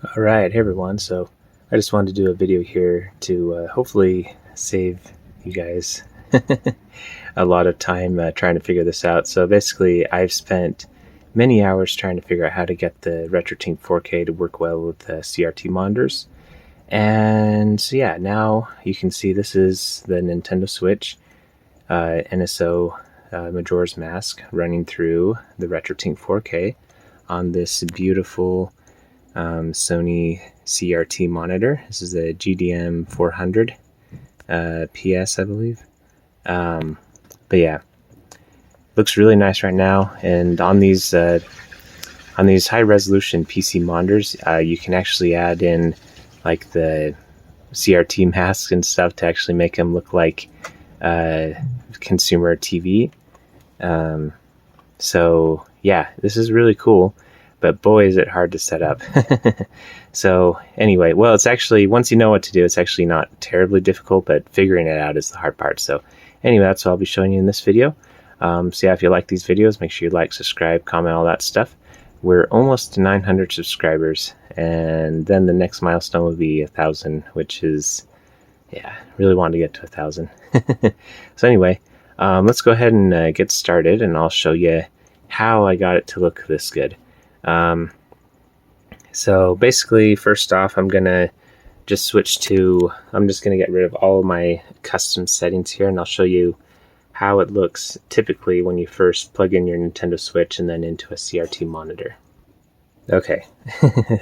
All right, hey everyone. So I just wanted to do a video here to hopefully save you guys a lot of time trying to figure this out. So basically, I've spent many hours trying to figure out how to get the RetroTINK 4K to work well with CRT monitors. And so yeah, now you can see this is the Nintendo Switch NSO Majora's Mask running through the RetroTINK 4K on this beautiful Sony CRT monitor. This is a GDM 400 PS, I believe. But yeah, looks really nice right now. And on these high resolution PC monitors, you can actually add in like the CRT masks and stuff to actually make them look like consumer TV. So yeah, this is really cool. But boy, is it hard to set up. So anyway, well, it's actually, once you know what to do, it's actually not terribly difficult, but figuring it out is the hard part. So anyway, that's what I'll be showing you in this video. So yeah, if you like these videos, make sure you like, subscribe, comment, all that stuff. We're almost to 900 subscribers, and then the next milestone will be 1,000, which is, yeah, really want to get to 1,000. So anyway, let's go ahead and get started, and I'll show you how I got it to look this good. So basically, first off, I'm gonna just switch to, I'm just gonna get rid of all of my custom settings here, and I'll show you how it looks typically when you first plug in your Nintendo Switch and then into a CRT monitor. Okay,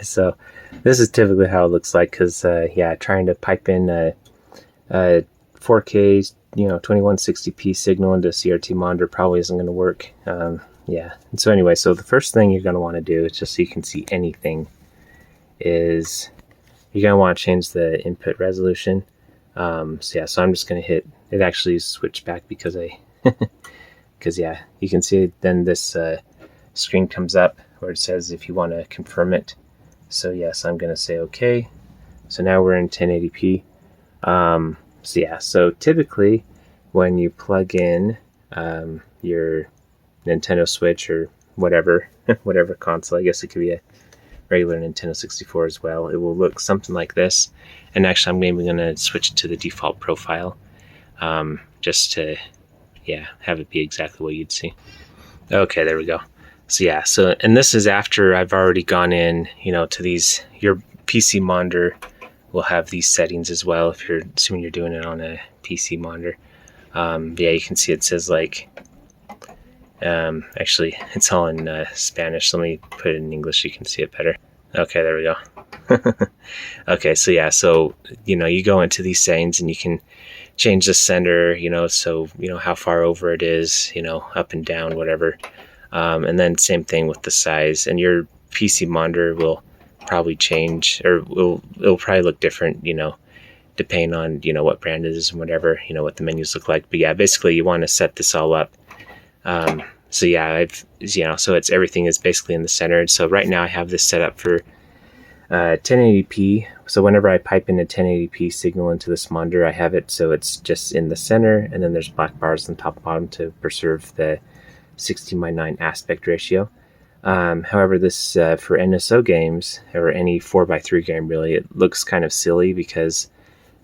so this is typically how it looks like, because yeah, trying to pipe in a 4K 2160p signal into a CRT monitor probably isn't going to work. Yeah, and so anyway, so the first thing you're going to want to do, just so you can see anything, is you're going to want to change the input resolution. So yeah, so I'm just going to hit, it actually switched back because because yeah, you can see then this screen comes up where it says if you want to confirm it. So yes, I'm going to say okay. So now we're in 1080p. So yeah, so typically when you plug in your Nintendo Switch or whatever console, I guess it could be a regular Nintendo 64 as well, it will look something like this. And actually, I'm maybe going to switch to the default profile, just to, yeah, have it be exactly what you'd see. Okay, there we go. So yeah, so, and this is after I've already gone in, to these, your PC monitor will have these settings as well, if you're assuming you're doing it on a PC monitor. Yeah, you can see it says like, actually it's all in Spanish. Let me put it in English so you can see it better. Okay, there we go. Okay, so yeah, so you go into these settings and you can change the center, so how far over it is, up and down, whatever. And then same thing with the size, and your PC monitor will probably change, or it'll probably look different, depending on what brand it is and whatever, what the menus look like. But yeah, basically you want to set this all up. So yeah, so it's, everything is basically in the center. So right now I have this set up for 1080p. So whenever I pipe in a 1080p signal into this monitor, I have it so it's just in the center, and then there's black bars on top and bottom to preserve the 16:9 aspect ratio. However, this for NSO games, or any 4:3 game really, it looks kind of silly because,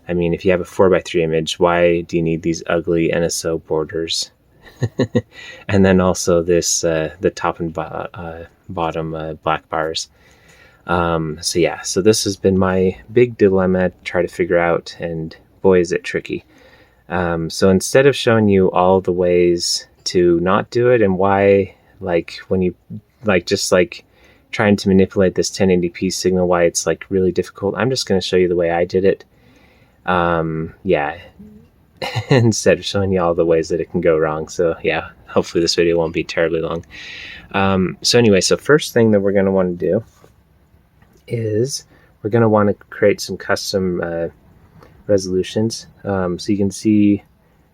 I mean, if you have a 4:3 image, why do you need these ugly NSO borders? And then also this the top and bottom black bars. So yeah, so this has been my big dilemma to try to figure out, and boy is it tricky. So instead of showing you all the ways to not do it and why, like when you just trying to manipulate this 1080p signal, why it's like really difficult, I'm just going to show you the way I did it. Yeah, instead of showing you all the ways that it can go wrong. So yeah, hopefully this video won't be terribly long. So anyway, so first thing that we're going to want to do is we're going to want to create some custom resolutions. So you can see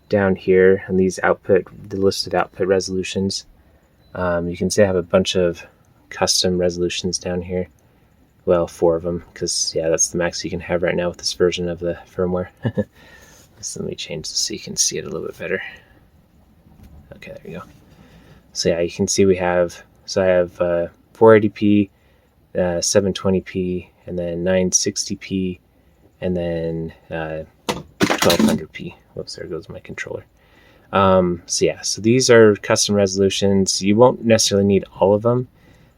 down here on these the listed output resolutions, you can see I have a bunch of custom resolutions down here. Well, 4 of them, because yeah, that's the max you can have right now with this version of the firmware. So let me change this so you can see it a little bit better. Okay, there you go. So yeah, you can see I have 480p, 720p, and then 960p, and then 1200p. Whoops, there goes my controller. So these are custom resolutions. You won't necessarily need all of them.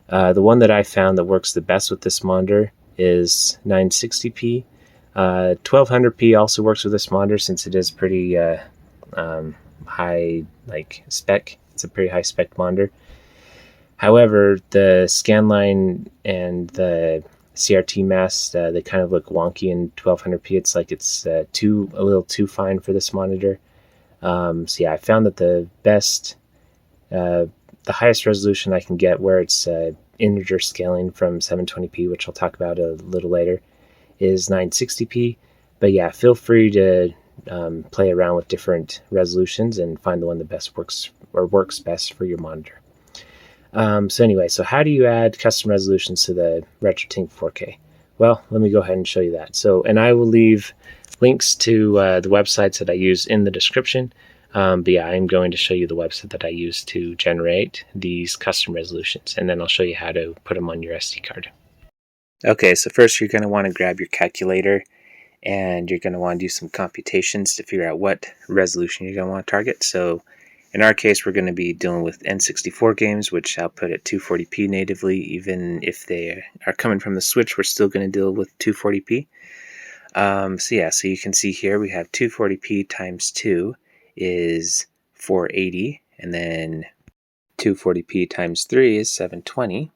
The one that I found that works the best with this monitor is 960p. 1200p also works with this monitor since it is pretty high spec. It's a pretty high spec monitor. However, the scanline and the CRT mask, they kind of look wonky in 1200p. It's like it's a little too fine for this monitor. I found that the highest resolution I can get where it's integer scaling from 720p, which I'll talk about a little later, is 960p. But yeah, feel free to play around with different resolutions and find the one that best works best for your monitor. So how do you add custom resolutions to the RetroTINK 4K? Well, let me go ahead and show you that. And I will leave links to the websites that I use in the description. But yeah, I'm going to show you the website that I use to generate these custom resolutions, and then I'll show you how to put them on your SD card. Okay, so first you're going to want to grab your calculator, and you're going to want to do some computations to figure out what resolution you're going to want to target. So in our case, we're going to be dealing with N64 games, which output at 240p natively. Even if they are coming from the Switch, we're still going to deal with 240p. So you can see here we have 240p times 2 is 480, and then 240p times 3 is 720.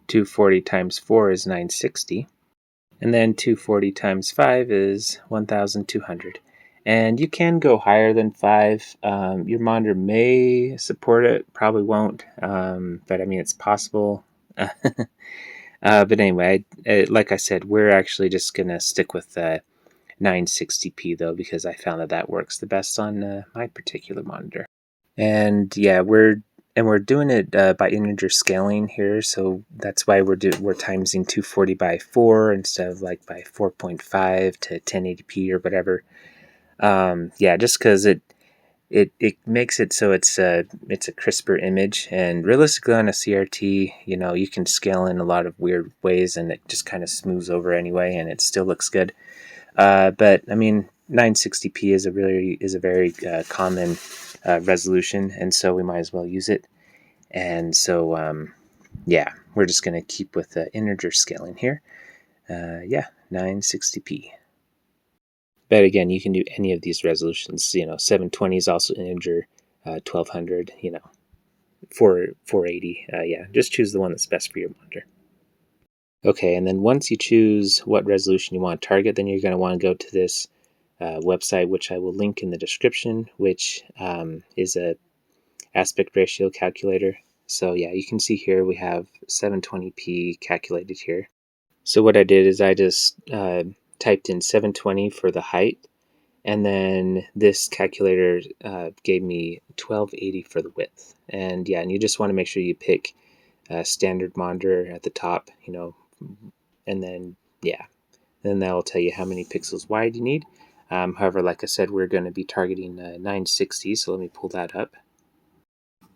240 times 4 is 960, and then 240 times 5 is 1200. And you can go higher than 5. Your monitor may support it, probably won't, but I mean, it's possible. But anyway, like I said, we're actually just going to stick with 960p though, because I found that works the best on my particular monitor. And yeah, we're doing it by integer scaling here, so that's why we're timesing 240 by 4 instead of like by 4.5 to 1080p or whatever. Just because it makes it so it's a crisper image, and realistically on a CRT, you can scale in a lot of weird ways, and it just kind of smooths over anyway, and it still looks good. But I mean, 960p is a very common resolution, and so we might as well use it. And so we're just going to keep with integer scaling here. 960p. But again, you can do any of these resolutions. 720 is also integer, 1200. 480. Just choose the one that's best for your monitor. Okay, and then once you choose what resolution you want to target, then you're going to want to go to this website, which I will link in the description, which is a aspect ratio calculator. So yeah, you can see here we have 720p calculated here. So what I did is I just typed in 720 for the height, and then this calculator gave me 1280 for the width. And you just want to make sure you pick standard monitor at the top, and then that will tell you how many pixels wide you need. However, like I said, we're going to be targeting 960, so let me pull that up.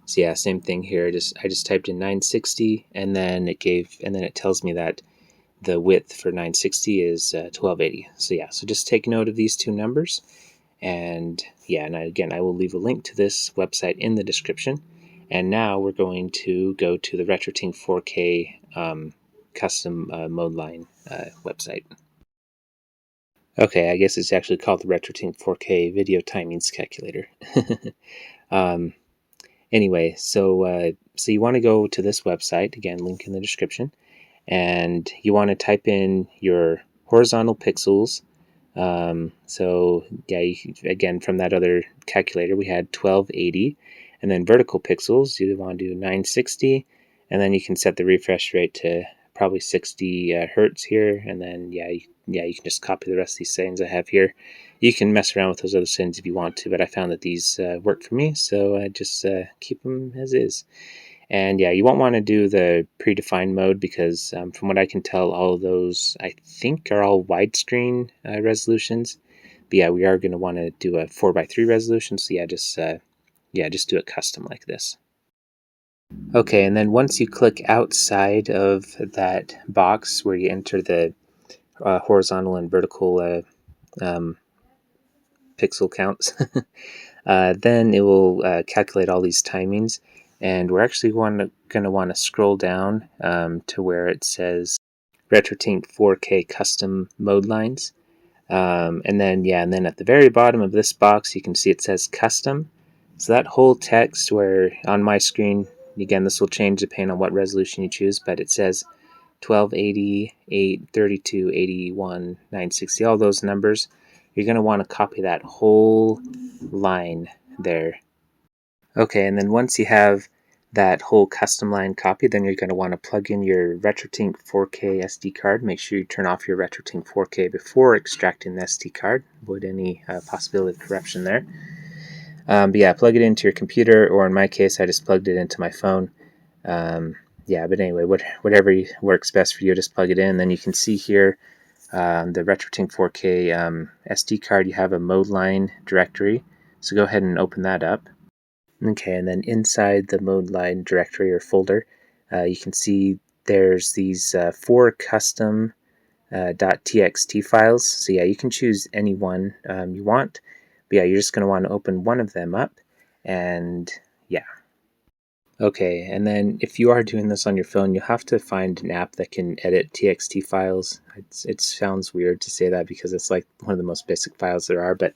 So yeah, same thing here. I just typed in 960, and then it tells me that the width for 960 is 1280. So just take note of these two numbers, and again, I will leave a link to this website in the description. And now we're going to go to the RetroTINK 4K custom mode line website. Okay, I guess it's actually called the RetroTINK 4K Video Timings Calculator. Anyway, so you want to go to this website, again, link in the description, and you want to type in your horizontal pixels. Again, from that other calculator, we had 1280, and then vertical pixels, you want to do 960, and then you can set the refresh rate to probably 60 hertz here, and then you can just copy the rest of these settings I have here. You can mess around with those other settings if you want to, but I found that these work for me, so I just keep them as is. And you won't want to do the predefined mode because from what I can tell, all of those I think are all widescreen resolutions. But we are going to want to do a 4:3 resolution, so just do it custom like this. Okay, and then once you click outside of that box where you enter the horizontal and vertical um, pixel counts, then it will calculate all these timings. And we're actually going to want to scroll down to where it says RetroTINK 4K custom mode lines. And then at the very bottom of this box, you can see it says custom. So that whole text where on my screen, again, this will change depending on what resolution you choose, but it says 1280, 832, 81, 960, all those numbers. You're going to want to copy that whole line there. Okay, and then once you have that whole custom line copied, then you're going to want to plug in your RetroTINK 4K SD card. Make sure you turn off your RetroTINK 4K before extracting the SD card. Avoid any possibility of corruption there. But yeah, plug it into your computer, or in my case, I just plugged it into my phone. But anyway, whatever works best for you, just plug it in. Then you can see here the RetroTINK 4K SD card. You have a mode line directory, so go ahead and open that up. Okay, and then inside the mode line directory or folder, you can see there's these 4 custom .txt files. So yeah, you can choose any one you want. But yeah, you're just going to want to open one of them up, and yeah. Okay, and then if you are doing this on your phone, you'll have to find an app that can edit TXT files. It sounds weird to say that because it's like one of the most basic files there are, but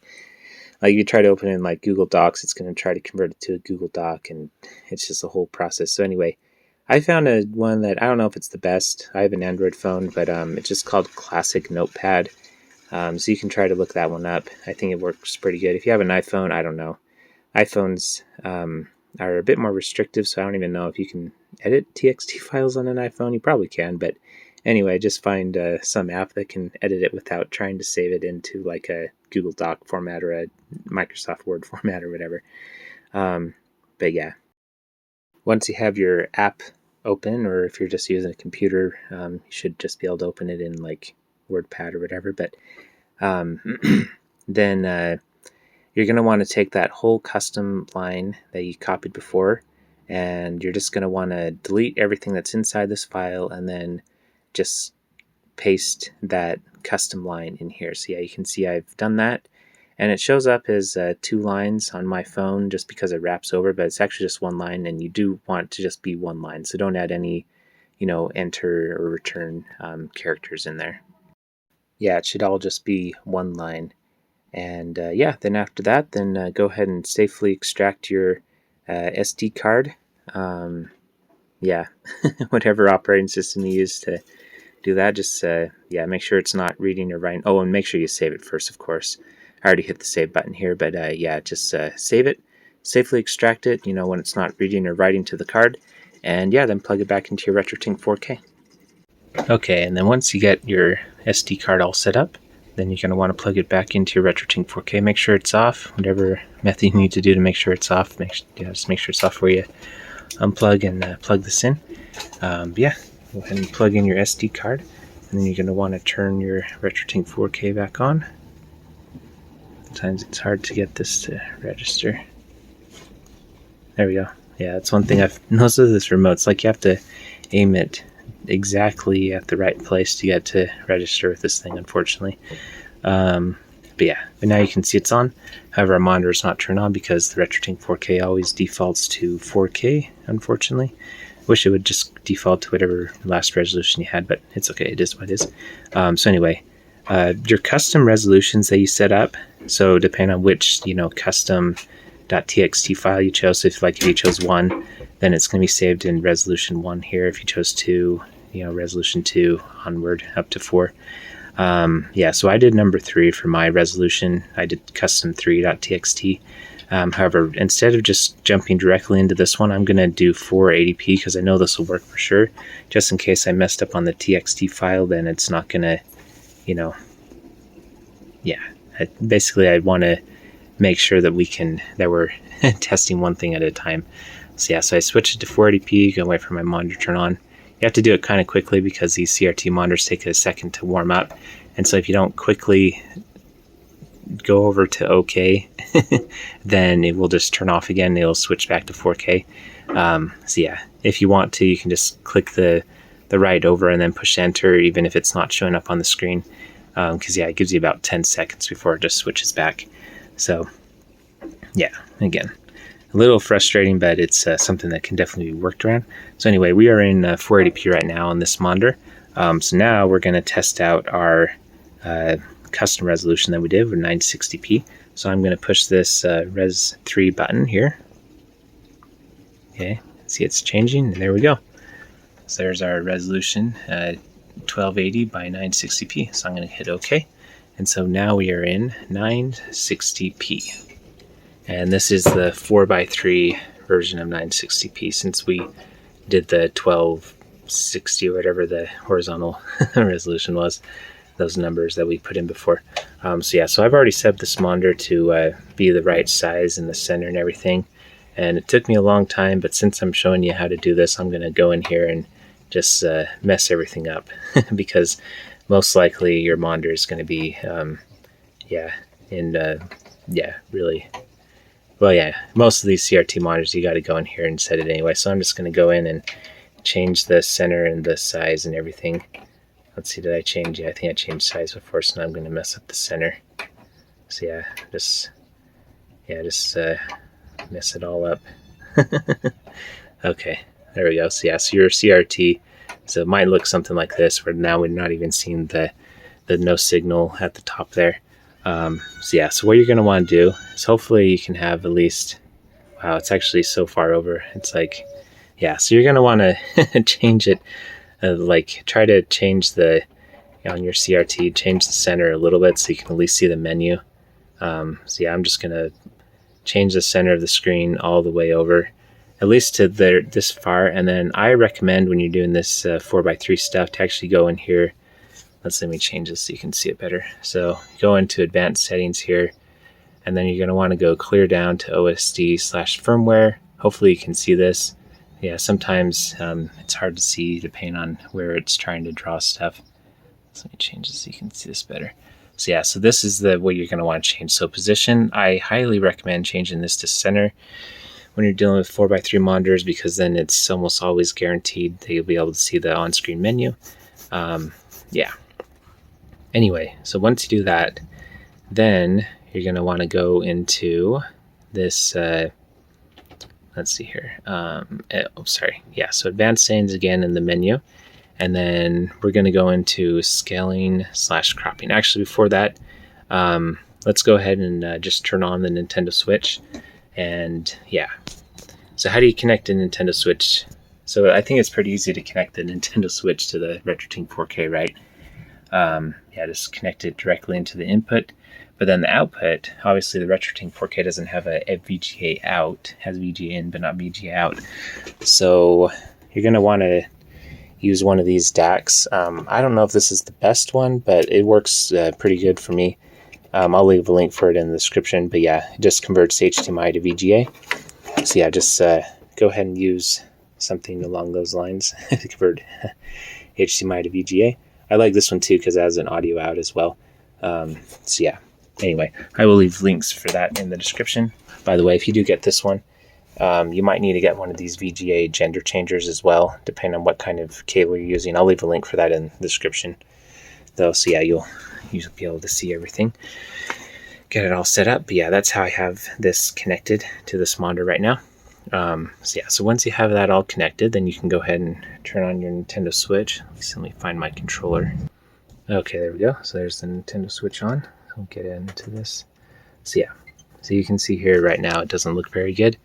like you try to open it in like Google Docs, it's going to try to convert it to a Google Doc, and it's just a whole process. So anyway, I found one that I don't know if it's the best. I have an Android phone, but it's just called Classic Notepad. So you can try to look that one up. I think it works pretty good. If you have an iPhone, I don't know. iPhones are a bit more restrictive, so I don't even know if you can edit TXT files on an iPhone. You probably can, but anyway, just find some app that can edit it without trying to save it into like a Google Doc format or a Microsoft Word format or whatever. But yeah, once you have your app open, or if you're just using a computer, you should just be able to open it in like WordPad or whatever. But then you're going to want to take that whole custom line that you copied before, and you're just going to want to delete everything that's inside this file and then just paste that custom line in here. So yeah, you can see I've done that, and it shows up as 2 lines on my phone just because it wraps over, but it's actually just 1 line, and you do want to just be 1 line. So don't add any, enter or return characters in there. Yeah, it should all just be 1 line. And then after that, then go ahead and safely extract your SD card. Whatever operating system you use to do that, just make sure it's not reading or writing. Oh, and make sure you save it first, of course. I already hit the save button here, but just save it, safely extract it, when it's not reading or writing to the card, and then plug it back into your RetroTINK 4K. Okay, and then once you get your SD card all set up, then you're going to want to plug it back into your RetroTINK 4K. Make sure it's off, whatever method you need to do to make sure it's off. Just make sure it's off before you unplug and plug this in. Go ahead and plug in your SD card, and then you're going to want to turn your RetroTINK 4K back on. Sometimes it's hard to get this to register. There we go. Yeah, that's one thing I've noticed with this remote. It's like you have to aim it exactly at the right place to get to register with this thing, unfortunately. But now you can see it's on. However, our monitor is not turned on because the RetroTINK 4K always defaults to 4K, unfortunately. Wish it would just default to whatever last resolution you had, but it's okay. It is what it is. So anyway, your custom resolutions that you set up, so depending on which, custom .txt file you chose, so if you chose 1, then it's going to be saved in resolution 1 here. If you chose 2, resolution 2 onward up to 4. So I did number 3 for my resolution. I did custom 3.txt. However, instead of just jumping directly into this one, I'm going to do 480p because I know this will work for sure. Just in case I messed up on the txt file, then it's not going to, basically I want to make sure that we're testing one thing at a time. So I switched it to 480p, go wait for my monitor to turn on. You have to do it kind of quickly because these CRT monitors take a second to warm up. And so if you don't quickly go over to OK, then it will just turn off again. It'll switch back to 4K. if you want to, you can just click the right over and then push enter, even if it's not showing up on the screen. Because yeah, it gives you about 10 seconds before it just switches back. So yeah, again, a little frustrating, but it's something that can definitely be worked around. So anyway, we are in 480p right now on this monitor. So now we're going to test out our custom resolution that we did with 960p. So I'm going to push this Res 3 button here. Okay, see it's changing, and there we go. So there's our resolution, 1280 by 960p. So I'm going to hit OK. And so now we are in 960p. And this is the 4:3 version of 960p, since we did the 1260 or whatever the horizontal resolution was, those numbers that we put in before. So yeah, so I've already set up this monitor to be the right size in the center and everything. And it took me a long time, but since I'm showing you how to do this, I'm going to go in here and just mess everything up because most likely your monitor is going to be, really... Well, yeah, most of these CRT monitors, you got to go in here and set it anyway. So I'm just going to go in and change the center and the size and everything. Let's see, did I change? Yeah, I think I changed size before, so now I'm going to mess up the center. So yeah, just mess it all up. Okay, there we go. So yeah, so your CRT, so it might look something like this, where now we're not even seeing the no signal at the top there. So yeah, so what you're going to want to do is hopefully you can have at least, wow, it's actually so far over. It's like, yeah, so you're going to want to change it, try to change on your CRT, change the center a little bit so you can at least see the menu. So yeah, I'm just going to change the center of the screen all the way over, at least to this far. And then I recommend when you're doing this 4:3 stuff to actually go in here. Let me change this so you can see it better. So go into advanced settings here, and then you're going to want to go clear down to OSD/firmware. Hopefully you can see this. Yeah, sometimes it's hard to see depending on where it's trying to draw stuff. So let me change this so you can see this better. So yeah, so this is what you're going to want to change. So position, I highly recommend changing this to center when you're dealing with 4:3 monitors, because then it's almost always guaranteed that you'll be able to see the on-screen menu. Yeah. Anyway, so once you do that, then you're going to want to go into this, let's see here. So advanced settings again in the menu. And then we're going to go into scaling/cropping. Actually, before that, let's go ahead and just turn on the Nintendo Switch. And yeah, so how do you connect a Nintendo Switch? So I think it's pretty easy to connect the Nintendo Switch to the RetroTINK 4K, right? Just connect it directly into the input. But then the output, obviously the RetroTINK 4K doesn't have a VGA out, it has VGA in but not VGA out. So you're going to want to use one of these DACs. I don't know if this is the best one, but it works pretty good for me. I'll leave a link for it in the description, but yeah, it just converts HDMI to VGA. So yeah, just go ahead and use something along those lines to convert HDMI to VGA. I like this one too because it has an audio out as well. So yeah, anyway, I will leave links for that in the description. By the way, if you do get this one, you might need to get one of these VGA gender changers as well, depending on what kind of cable you're using. I'll leave a link for that in the description, though. So yeah, you'll be able to see everything, get it all set up. But yeah, that's how I have this connected to this monitor right now. So once you have that all connected, then you can go ahead and turn on your Nintendo Switch. Let me find my controller. Okay, there we go. So there's the Nintendo Switch on. I'll get into this. So yeah, so you can see here right now it doesn't look very good.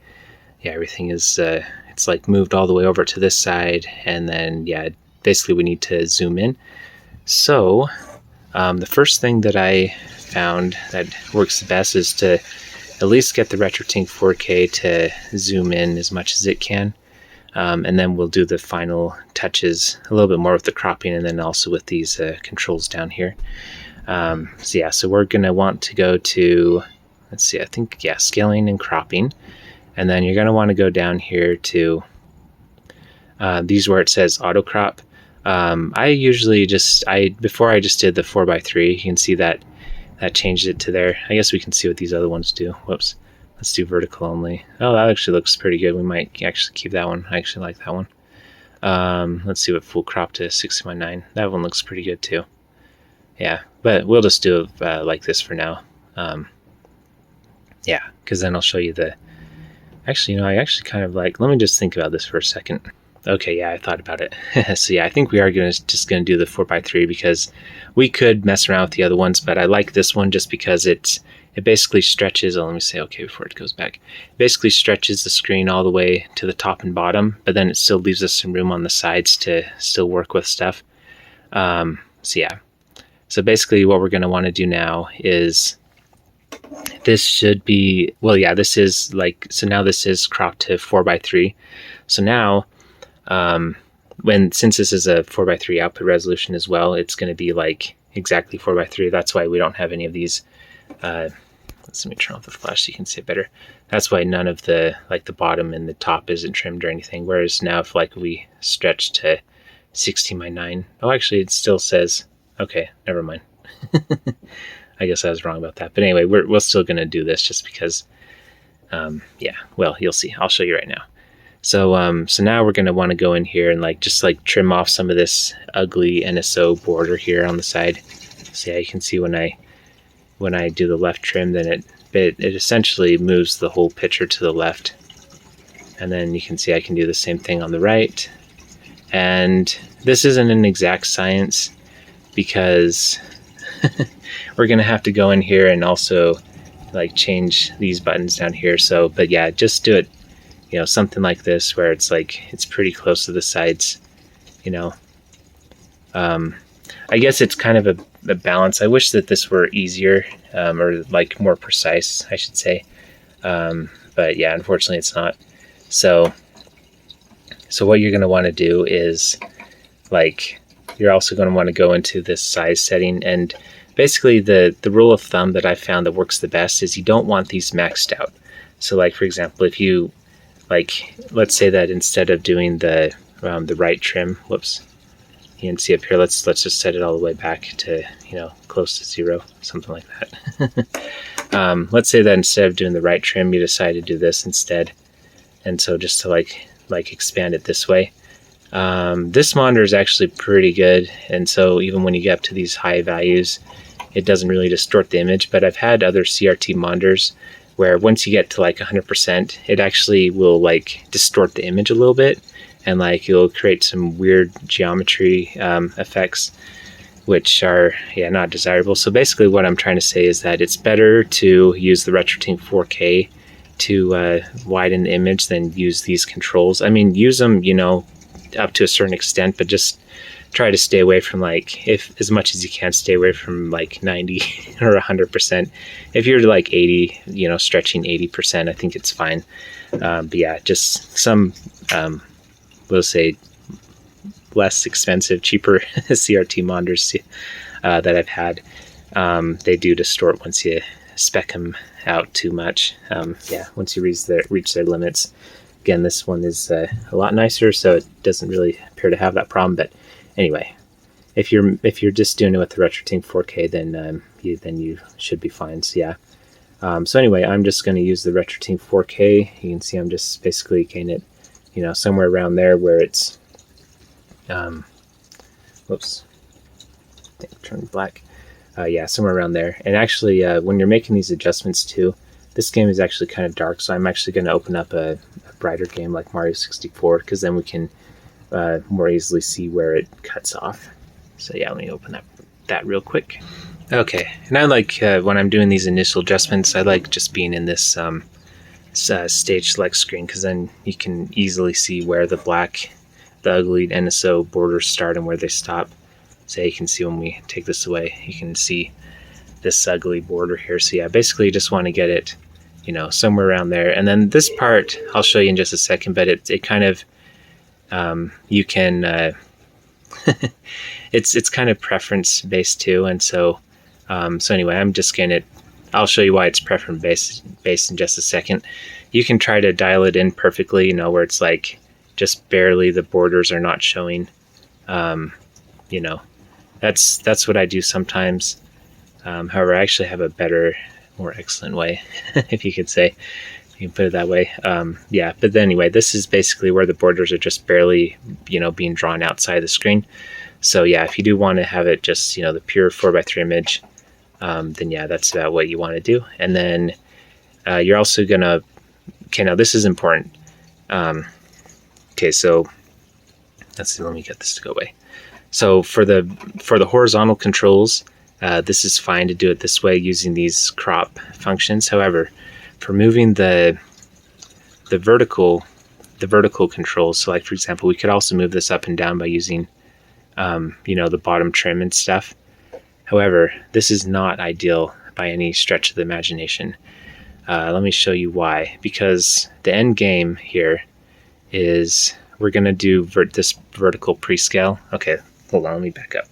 Yeah, everything is it's like moved all the way over to this side, and then yeah, basically we need to zoom in. So the first thing that I found that works the best is to at least get the RetroTINK 4K to zoom in as much as it can. And then we'll do the final touches a little bit more with the cropping, and then also with these controls down here. So we're going to want to go to, let's see, I think, yeah, scaling and cropping. And then you're going to want to go down here to these where it says auto crop. I usually before I just did the 4:3, you can see that changed it to there. I guess we can see what these other ones do. Whoops. Let's do vertical only. Oh, that actually looks pretty good. We might actually keep that one. I actually like that one. Let's see what full crop to 60:9. That one looks pretty good too. Yeah, but we'll just do it like this for now. Yeah, because then I'll show you the... Actually, I actually kind of like... Let me just think about this for a second. Okay, yeah, I thought about it. So yeah, I think we are just going to do the 4x3 because we could mess around with the other ones, but I like this one just because it basically stretches... Oh, let me say okay before it goes back. It basically stretches the screen all the way to the top and bottom, but then it still leaves us some room on the sides to still work with stuff. So yeah. So basically what we're going to want to do now is... This should be... Well, yeah, this is like... So now this is cropped to 4x3. So now... since this is a 4x3 output resolution as well, it's going to be like exactly 4x3. That's why we don't have any of these. Let me turn off the flash so you can see it better. That's why none of the like the bottom and the top isn't trimmed or anything. Whereas now if like we stretch to 16:9, oh, actually it still says, okay, never mind. I guess I was wrong about that. But anyway, we're still going to do this just because, yeah, well, you'll see. I'll show you right now. So so now we're going to want to go in here and just trim off some of this ugly NSO border here on the side. So yeah, you can see when I do the left trim, then it essentially moves the whole picture to the left. And then you can see I can do the same thing on the right. And this isn't an exact science because we're going to have to go in here and also change these buttons down here. So, but yeah, just do it, something like this where it's it's pretty close to the sides, I guess it's kind of a balance. I wish that this were easier, or more precise, I should say. But yeah, unfortunately it's not. So what you're going to want to do is you're also going to want to go into this size setting, and basically the rule of thumb that I found that works the best is you don't want these maxed out. So for example, if you let's say that instead of doing the right trim, whoops, you can see up here, let's just set it all the way back to close to 0, something like that. Let's say that instead of doing the right trim, you decide to do this instead, and so just to expand it this way. This monitor is actually pretty good, and so even when you get up to these high values, it doesn't really distort the image. But I've had other CRT monitors where once you get to 100%, it actually will distort the image a little bit, and it'll create some weird geometry effects, which are not desirable. So basically what I'm trying to say is that it's better to use the RetroTINK 4K to widen the image than use these controls. I mean, use them, up to a certain extent, but just try to stay away from if as much as you can, stay away from 90 or 100%. If you're 80, stretching 80%, I think it's fine. But yeah, just some we'll say less expensive, cheaper CRT monitors that I've had, they do distort once you spec them out too much. Yeah, once you reach their limits. Again, this one is a lot nicer, so it doesn't really appear to have that problem. But anyway, if you're just doing it with the RetroTINK 4K, then you should be fine. So yeah. So anyway, I'm just going to use the RetroTINK 4K. You can see I'm just basically getting it, somewhere around there where it's, whoops, I think it turned black. Yeah, somewhere around there. And actually, when you're making these adjustments too, this game is actually kind of dark, so I'm actually going to open up a brighter game like Mario 64, because then we can more easily see where it cuts off. So yeah, let me open up that real quick. Okay, and I when I'm doing these initial adjustments, I like just being in this stage select screen, because then you can easily see where the ugly NSO borders start and where they stop. So you can see when we take this away, you can see this ugly border here. So yeah, basically you just want to get it, somewhere around there. And then this part, I'll show you in just a second, but it kind of, you can, it's kind of preference based too. And so, so anyway, I'm just getting it, I'll show you why it's preference based in just a second. You can try to dial it in perfectly, where it's just barely the borders are not showing. That's what I do sometimes. However, I actually have a better, more excellent way, if you could say. You can put it that way. Yeah, but anyway, this is basically where the borders are just barely, being drawn outside the screen. So yeah, if you do want to have it just, the pure 4:3 image, then yeah, that's about what you want to do. And then you're also gonna, okay, now this is important. Okay, so let's see, let me get this to go away. So for the horizontal controls, this is fine to do it this way using these crop functions. However, for moving the vertical controls, so like for example, we could also move this up and down by using the bottom trim and stuff. However, this is not ideal by any stretch of the imagination. Let me show you why. Because the end game here is we're going to do this vertical prescale. Okay, hold on, let me back up.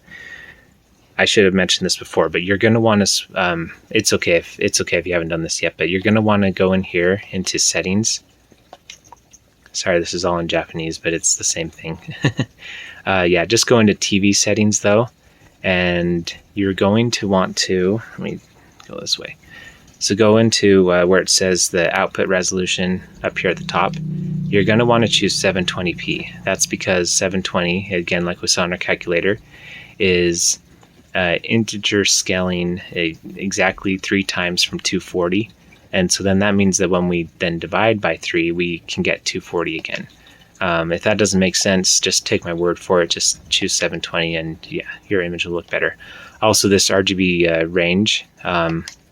I should have mentioned this before, but you're going to want to, it's okay if you haven't done this yet, but you're going to want to go in here into settings. Sorry, this is all in Japanese, but it's the same thing. Yeah, just go into TV settings though, and you're going to want to, let me go this way. So go into where it says the output resolution up here at the top. You're going to want to choose 720p. That's because 720, again, like we saw in our calculator, is integer scaling exactly 3 times from 240. And so then that means that when we then divide by 3, we can get 240 again. If that doesn't make sense, just take my word for it. Just choose 720 and yeah, your image will look better. Also, this RGB range,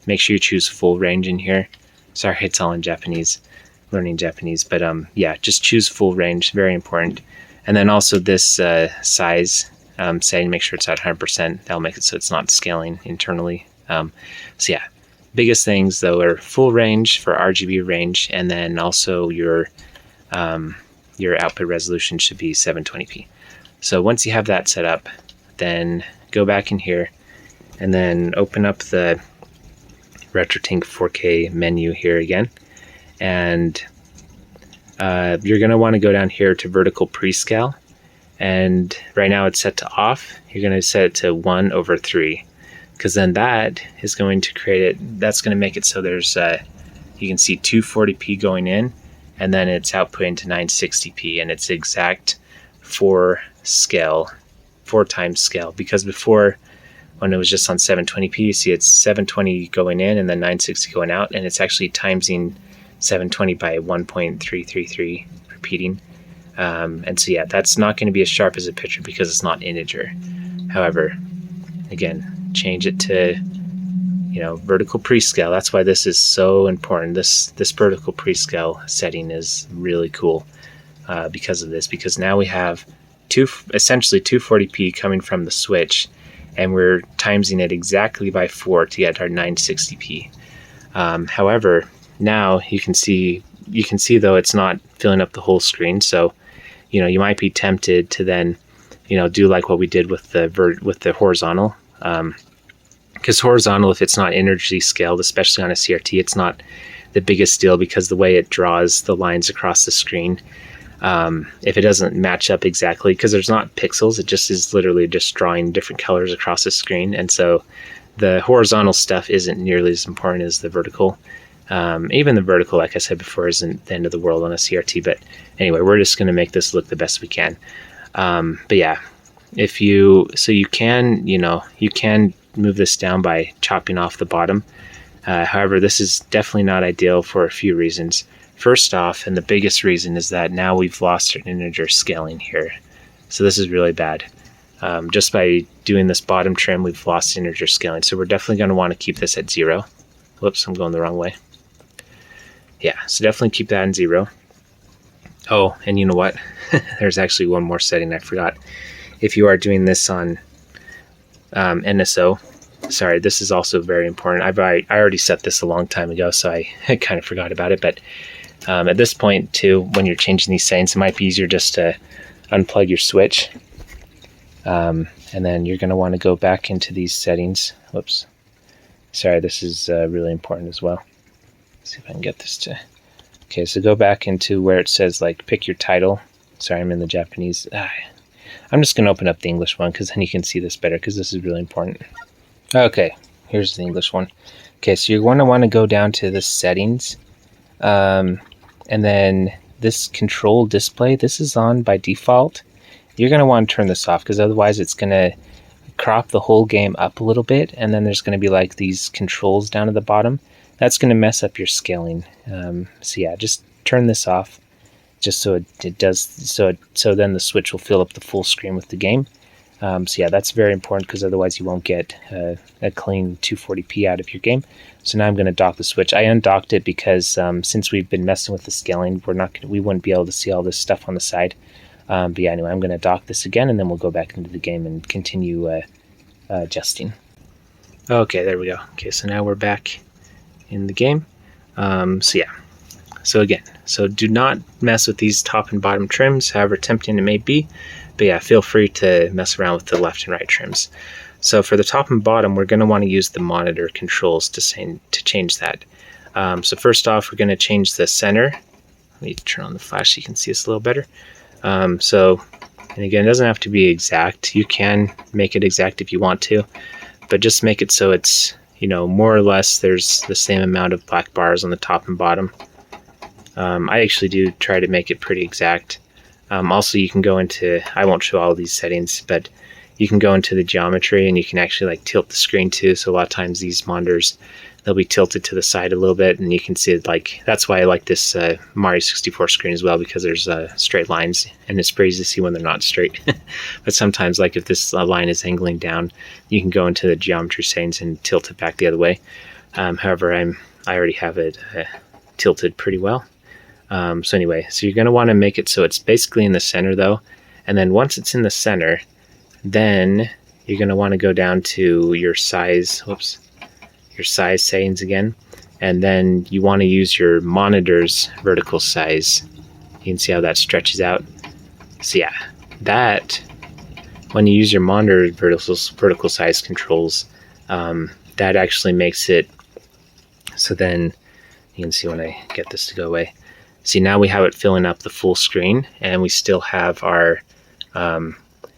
make sure you choose full range in here. Sorry, it's all in Japanese, learning Japanese, but yeah, just choose full range, very important. And then also this size setting, make sure it's at 100%. That'll make it so it's not scaling internally. So yeah, biggest things though are full range for RGB range, and then also your output resolution should be 720p. So once you have that set up, then go back in here and then open up the RetroTINK 4K menu here again, and you're going to want to go down here to vertical prescale, and right now it's set to off. You're going to set it to 1/3, because then that is going to create it, that's going to make it so there's you can see 240p going in, and then it's outputting to 960p, and it's exact 4 times scale, because before, when it was just on 720p, you see it's 720 going in and then 960 going out, and it's actually timesing 720 by 1.333 repeating. And so yeah, that's not going to be as sharp as a picture because it's not integer. However, again, change it to vertical prescale. That's why this is so important. This vertical prescale setting is really cool because of this, because now we have essentially 240p coming from the switch, and we're timesing it exactly by 4 to get our 960p. However, now you can see though it's not filling up the whole screen. So, you might be tempted to then, do like what we did with the horizontal. Because horizontal, if it's not energy scaled, especially on a CRT, it's not the biggest deal because the way it draws the lines across the screen, if it doesn't match up exactly, because there's not pixels, it just is literally just drawing different colors across the screen. And so the horizontal stuff isn't nearly as important as the vertical. Even the vertical, like I said before, isn't the end of the world on a CRT. But anyway, we're just going to make this look the best we can. But yeah, you can move this down by chopping off the bottom. However, this is definitely not ideal for a few reasons. First off, and the biggest reason, is that now we've lost our integer scaling here. So this is really bad. Just by doing this bottom trim, we've lost integer scaling. So we're definitely going to want to keep this at 0. Whoops, I'm going the wrong way. Yeah, so definitely keep that in 0. Oh, and you know what? There's actually one more setting I forgot. If you are doing this on NSO, sorry, this is also very important. I already set this a long time ago, so I kind of forgot about it. But at this point, too, when you're changing these settings, it might be easier just to unplug your switch. And then you're going to want to go back into these settings. Whoops. Sorry, this is really important as well. Let's see if I can get this to... Okay, so go back into where it says, like, pick your title. Sorry, I'm in the Japanese. I'm just going to open up the English one, because then you can see this better, because this is really important. Okay, here's the English one. Okay, so you're going to want to go down to the settings, And then this control display, this is on by default. You're going to want to turn this off because otherwise it's going to crop the whole game up a little bit, and then there's going to be like these controls down at the bottom. That's going to mess up your scaling. So yeah, just turn this off, just so it does so then the switch will fill up the full screen with the game. So yeah, that's very important because otherwise you won't get a clean 240p out of your game. So now I'm going to dock the switch. I undocked it because since we've been messing with the scaling, we wouldn't be able to see all this stuff on the side. But yeah, anyway, I'm going to dock this again, and then we'll go back into the game and continue adjusting. Okay, there we go. Okay, so now we're back in the game. So yeah, so again, so do not mess with these top and bottom trims, however tempting it may be. But yeah, feel free to mess around with the left and right trims. So for the top and bottom, we're going to want to use the monitor controls to change that. So first off, we're going to change the center. Let me turn on the flash so you can see this a little better. And again, it doesn't have to be exact. You can make it exact if you want to, but just make it so it's, more or less there's the same amount of black bars on the top and bottom. I actually do try to make it pretty exact. Also, you can go into, I won't show all these settings, but you can go into the geometry and you can actually like tilt the screen too. So a lot of times these monitors, they'll be tilted to the side a little bit, and you can see it like, that's why I like this Mario 64 screen as well, because there's straight lines and it's pretty easy to see when they're not straight. But sometimes, like if this line is angling down, you can go into the geometry settings and tilt it back the other way. However, I already have it tilted pretty well. So anyway, so you're going to want to make it so it's basically in the center though. And then once it's in the center, then you're going to want to go down to your size, your size settings again. And then you want to use your monitor's vertical size. You can see how that stretches out. So yeah, that, when you use your monitor vertical size controls, that actually makes it so then you can see when I get this to go away. See, now we have it filling up the full screen, and we still have our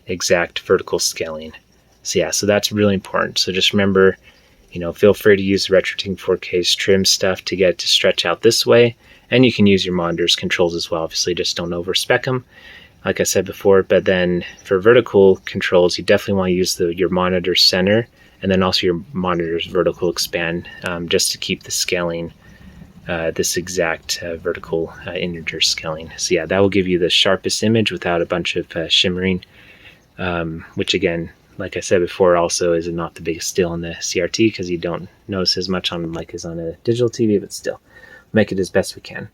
exact vertical scaling. So yeah, so that's really important. So just remember, feel free to use the RetroTINK 4K's trim stuff to get it to stretch out this way, and you can use your monitor's controls as well. Obviously, just don't overspec them, like I said before. But then for vertical controls, you definitely want to use your monitor center, and then also your monitor's vertical expand, just to keep the scaling this exact vertical integer scaling. So yeah, that will give you the sharpest image without a bunch of shimmering, which again, like I said before, also is not the biggest deal on the CRT because you don't notice as much on like as on a digital TV, but still make it as best we can.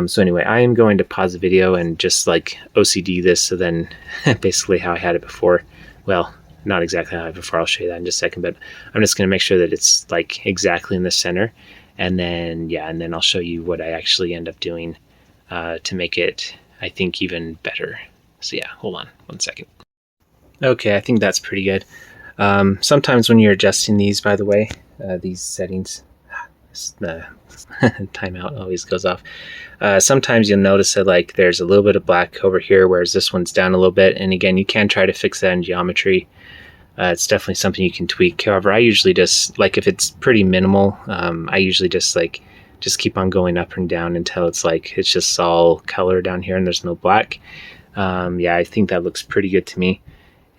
So anyway, I am going to pause the video and just like OCD this, so then basically how I had it before. Well, not exactly how I had it before, I'll show you that in just a second, but I'm just going to make sure that it's like exactly in the center. And then, yeah, and then I'll show you what I actually end up doing to make it, I think, even better. So yeah, hold on one second. Okay, I think that's pretty good. Sometimes when you're adjusting these, by the way, these settings, the timeout always goes off. Sometimes you'll notice that like there's a little bit of black over here, whereas this one's down a little bit. And again, you can try to fix that in geometry. It's definitely something you can tweak. However, I usually just, like if it's pretty minimal, I usually just keep on going up and down until it's like, it's just all color down here and there's no black. Yeah, I think that looks pretty good to me.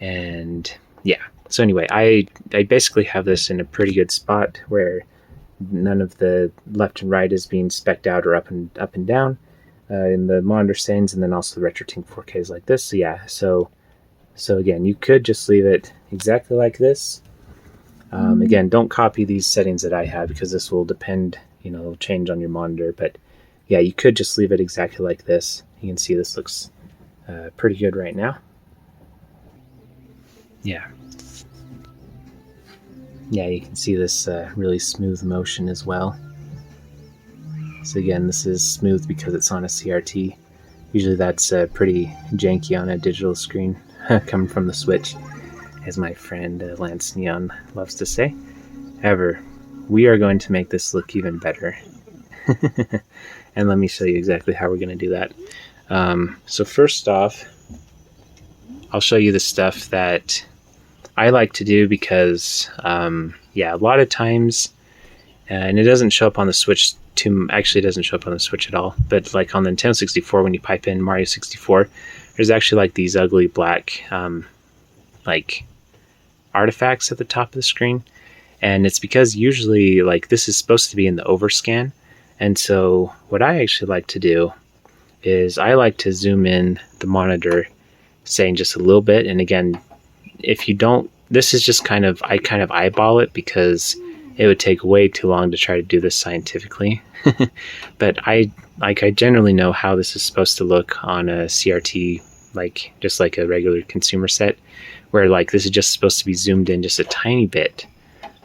And yeah, so anyway, I basically have this in a pretty good spot where none of the left and right is being specced out or up and down in the monitor settings, and then also the RetroTINK 4K is like this. So yeah, so again, you could just leave it exactly like this. Again, don't copy these settings that I have because this will depend, it'll change on your monitor. But yeah, you could just leave it exactly like this. You can see this looks pretty good right now. Yeah. Yeah, you can see this really smooth motion as well. So again, this is smooth because it's on a CRT. Usually that's pretty janky on a digital screen coming from the Switch, as my friend Lance Neon loves to say. However, we are going to make this look even better. And let me show you exactly how we're going to do that. So first off, I'll show you the stuff that I like to do because, yeah, a lot of times, and it doesn't show up on the Switch too, actually it doesn't show up on the Switch at all, but like on the Nintendo 64, when you pipe in Mario 64, there's actually like these ugly black like artifacts at the top of the screen. And it's because usually like this is supposed to be in the overscan. And so what I actually like to do is I like to zoom in the monitor, saying just a little bit. And again, if you don't, this is just kind of eyeball it because it would take way too long to try to do this scientifically. But I generally know how this is supposed to look on a CRT, like just like a regular consumer set, where like this is just supposed to be zoomed in just a tiny bit.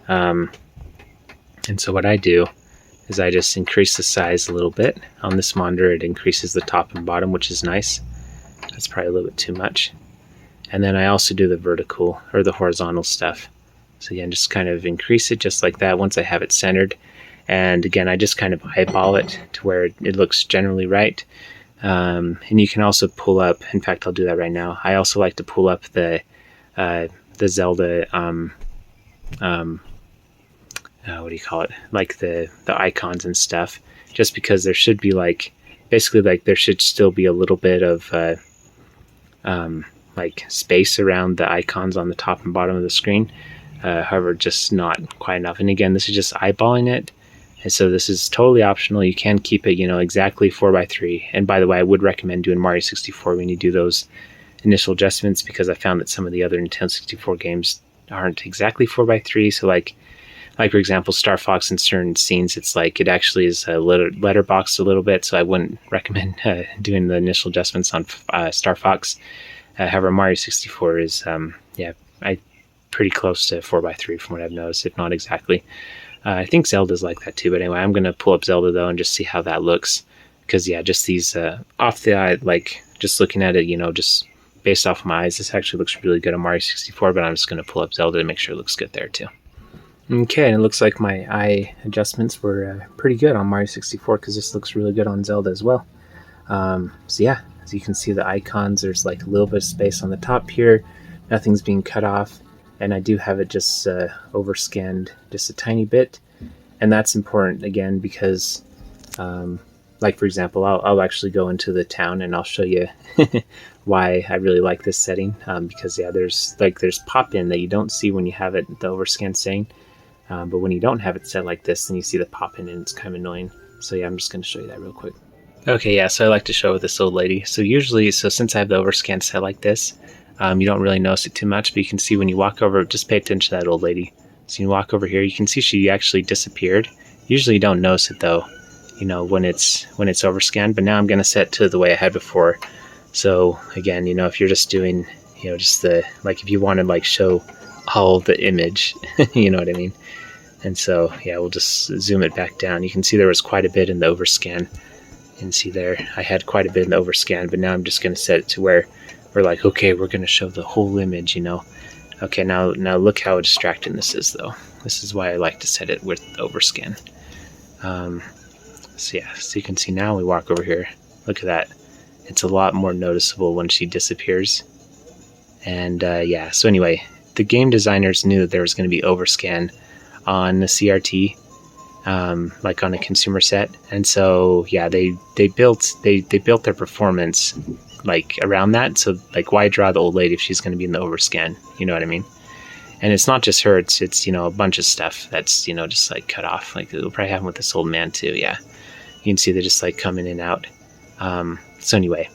And so what I do is I just increase the size a little bit. On this monitor, it increases the top and bottom, which is nice. That's probably a little bit too much. And then I also do the vertical or the horizontal stuff. So again, just kind of increase it just like that once I have it centered. And again, I just kind of eyeball it to where it looks generally right. And you can also pull up, in fact, I'll do that right now. I also like to pull up the Zelda, what do you call it? Like the icons and stuff, just because there should be like, basically like there should still be a little bit of like space around the icons on the top and bottom of the screen. However, just not quite enough. And again, this is just eyeballing it. And so this is totally optional. You can keep it, exactly 4:3. And by the way, I would recommend doing Mario 64 when you do those initial adjustments, because I found that some of the other Nintendo 64 games aren't exactly 4:3. So like for example, Star Fox in certain scenes, it's like it actually is letterboxed a little bit. So I wouldn't recommend doing the initial adjustments on Star Fox. However, Mario 64 is pretty close to 4:3 from what I've noticed, if not exactly. I think Zelda's like that too. But anyway, I'm going to pull up Zelda though and just see how that looks. Because yeah, just these off the eye, like just looking at it, just based off my eyes, this actually looks really good on Mario 64. But I'm just going to pull up Zelda to make sure it looks good there too. Okay, and it looks like my eye adjustments were pretty good on Mario 64 because this looks really good on Zelda as well. So yeah, as you can see the icons, there's like a little bit of space on the top here. Nothing's being cut off. And I do have it just overscanned just a tiny bit. And that's important, again, because, like, for example, I'll actually go into the town and I'll show you why I really like this setting. Because, yeah, there's pop-in that you don't see when you have it the overscan setting. But when you don't have it set like this, then you see the pop-in and it's kind of annoying. So, yeah, I'm just going to show you that real quick. Okay, yeah, so I like to show with this old lady. So since I have the overscan set like this, you don't really notice it too much, but you can see when you walk over, just pay attention to that old lady. So you walk over here, you can see she actually disappeared. Usually you don't notice it though, when it's overscanned, but now I'm going to set to the way I had before. So again, if you're just doing, just if you want to show all the image, you know what I mean? And so, yeah, we'll just zoom it back down. You can see there was quite a bit in the overscan. You can see there, I had quite a bit in the overscan, but now I'm just going to set it to where we're like, okay, we're going to show the whole image, Okay, now look how distracting this is, though. This is why I like to set it with overscan. So yeah, so you can see now we walk over here. Look at that. It's a lot more noticeable when she disappears. And yeah, so anyway, the game designers knew that there was going to be overscan on the CRT, like on a consumer set. And so yeah, they built their performance around that. So why draw the old lady if she's going to be in the overscan? You know what I mean? And it's not just her, it's a bunch of stuff that's just cut off. It'll probably happen with this old man too. Yeah, you can see they're just come in and out. So anyway,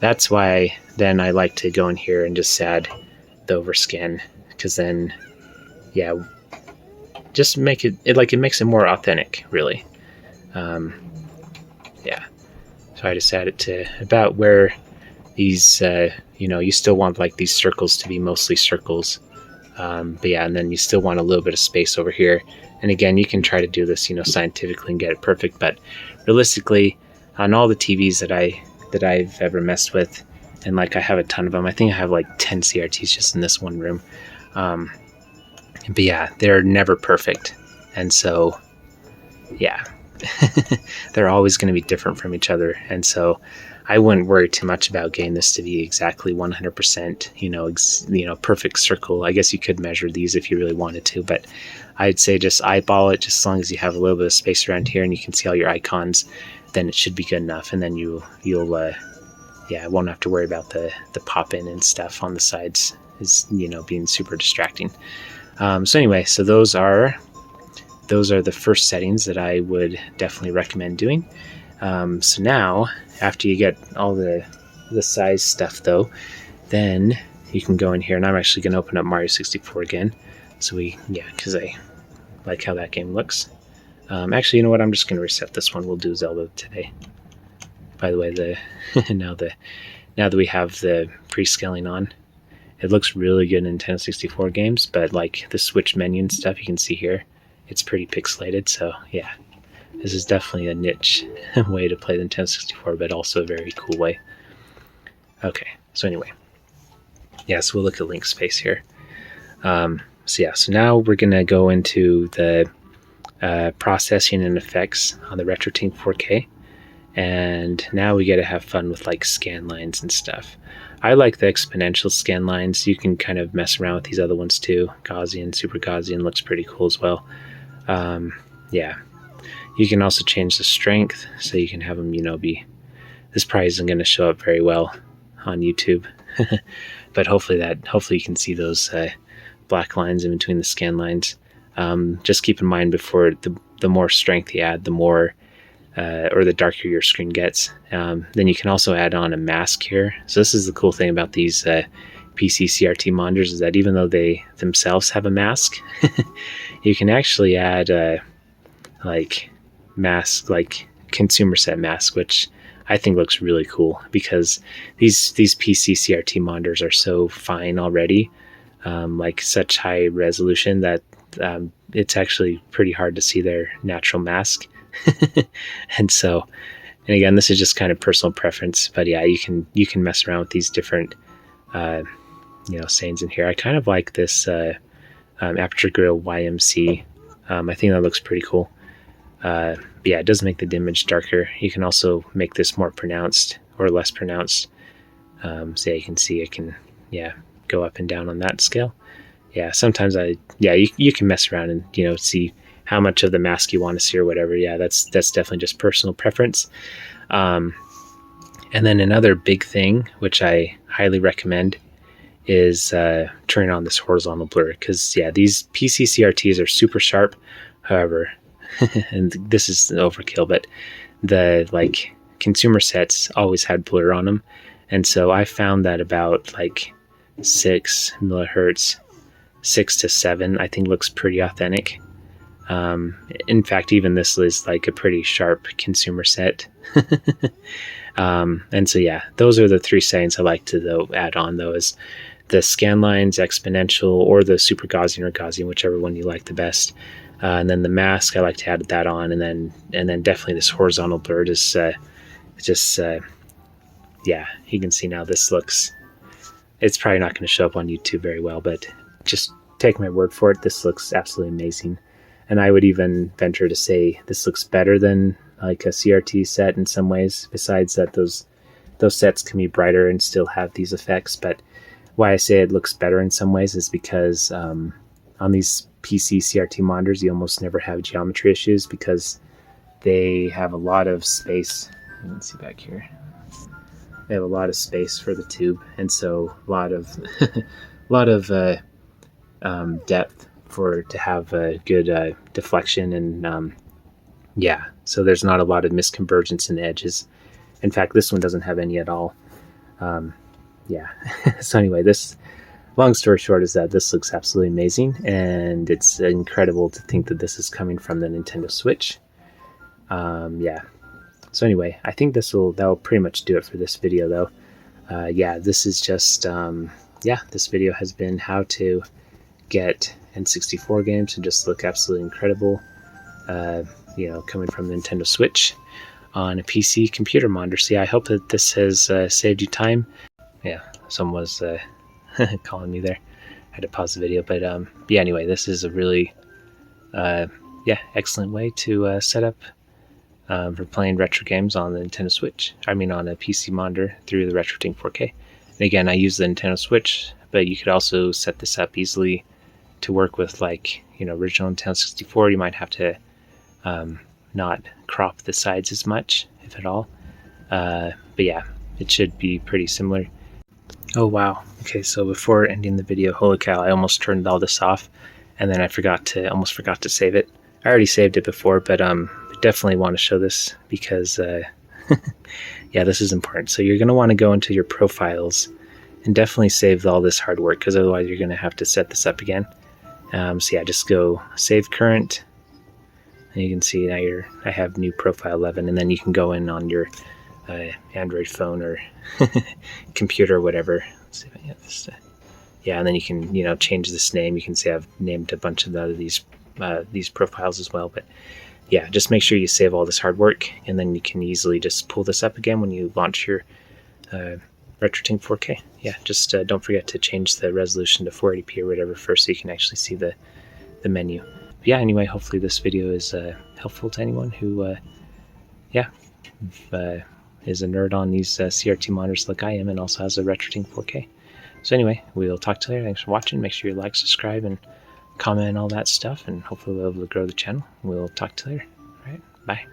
that's why then I like to go in here and just add the overscan, because then yeah, just make it makes it more authentic, really. Yeah, so I just add it to about where these you still want these circles to be mostly circles, but yeah, and then you still want a little bit of space over here. And again, you can try to do this scientifically and get it perfect, but realistically, on all the TVs that I've ever messed with, and I have a ton of them, I think I have 10 CRTs just in this one room, but yeah, they're never perfect. And so yeah, they're always going to be different from each other. And so I wouldn't worry too much about getting this to be exactly 100%, perfect circle. I guess you could measure these if you really wanted to, but I'd say just eyeball it. Just as long as you have a little bit of space around here and you can see all your icons, then it should be good enough. And then you'll won't have to worry about the pop-in and stuff on the sides is being super distracting. So anyway, so those are the first settings that I would definitely recommend doing. So now, after you get all the size stuff though, then you can go in here, and I'm actually going to open up Mario 64 again. So because I like how that game looks. Actually, you know what? I'm just going to reset this one. We'll do Zelda today. By the way, now that we have the pre-scaling on, it looks really good in Nintendo 64 games. But like the Switch menu and stuff, you can see here, it's pretty pixelated. So yeah, this is definitely a niche way to play the Nintendo 64, but also a very cool way. Okay, so anyway, yeah, so we'll look at link space here. So now we're gonna go into the processing and effects on the RetroTINK 4K, and now we get to have fun with like scan lines and stuff. I like the exponential scan lines. You can kind of mess around with these other ones too. Gaussian, super Gaussian looks pretty cool as well. Yeah, you can also change the strength, so you can have them, be. This probably isn't going to show up very well on YouTube, but hopefully you can see those black lines in between the scan lines. Just keep in mind, before the more strength you add, the more or the darker your screen gets. Then you can also add on a mask here. So this is the cool thing about these PC CRT monitors, is that even though they themselves have a mask, you can actually add like consumer set mask, which I think looks really cool, because these PC CRT monitors are so fine already, like such high resolution, that it's actually pretty hard to see their natural mask. And again, this is just kind of personal preference, but yeah, you can mess around with these different settings in here. I kind of like this Aperture Grill YMC. I think that looks pretty cool. Yeah, it does make the image darker. You can also make this more pronounced or less pronounced. So yeah, you can see it can go up and down on that scale. Yeah, sometimes you can mess around and see how much of the mask you want to see or whatever. Yeah, that's definitely just personal preference. And then another big thing, which I highly recommend, is turning on this horizontal blur, because these PC CRTs are super sharp. However, and this is overkill, but the consumer sets always had blur on them, and so I found that about 6 millihertz, 6 to 7, I think looks pretty authentic. In fact, even this is a pretty sharp consumer set. And so those are the three settings I like to add on, though, is the scan lines, exponential, or the super Gaussian or Gaussian, whichever one you like the best. And then the mask, I like to add that on, and then definitely this horizontal blur is you can see now this looks. It's probably not going to show up on YouTube very well, but just take my word for it. This looks absolutely amazing. And I would even venture to say this looks better than a CRT set in some ways, besides that those sets can be brighter and still have these effects. But why I say it looks better in some ways is because on these PC CRT monitors, you almost never have geometry issues, because they have a lot of space. You can see back here. They have a lot of space for the tube, and so a lot of depth to have a good deflection, and so there's not a lot of misconvergence in the edges. In fact, this one doesn't have any at all. So anyway, long story short is that this looks absolutely amazing, and it's incredible to think that this is coming from the Nintendo Switch. So anyway, I think that'll pretty much do it for this video, though. This is just this video has been how to get N64 games to just look absolutely incredible, coming from the Nintendo Switch on a PC computer monitor. So I hope that this has saved you time. Yeah, someone was calling me there. I had to pause the video, but anyway, this is a really excellent way to set up for playing retro games on the Nintendo Switch. I mean, on a PC monitor through the RetroTINK 4K. And again, I use the Nintendo Switch, but you could also set this up easily to work with, like, original Nintendo 64. You might have to not crop the sides as much, if at all. But yeah, it should be pretty similar. Oh wow. Okay, so before ending the video, holy cow, I almost turned all this off, and then I almost forgot to save it. I already saved it before, but definitely want to show this because yeah, this is important. So you're going to want to go into your profiles and definitely save all this hard work, because otherwise you're going to have to set this up again. So yeah, just go save current, and you can see now I have new profile 11, and then you can go in on your Android phone or computer or whatever. Let's see if I can get this. Yeah, and then you can change this name. You can see I've named a bunch of these profiles as well. But yeah, just make sure you save all this hard work, and then you can easily just pull this up again when you launch your RetroTINK 4K. Yeah, just don't forget to change the resolution to 480p or whatever first, so you can actually see the menu. But yeah, anyway, hopefully this video is helpful to anyone who is a nerd on these CRT monitors like I am, and also has a RetroTINK 4K. So anyway, we'll talk to you later. Thanks for watching. Make sure you like, subscribe, and comment and all that stuff, and hopefully we'll be able to grow the channel. We'll talk to you later. All right, bye.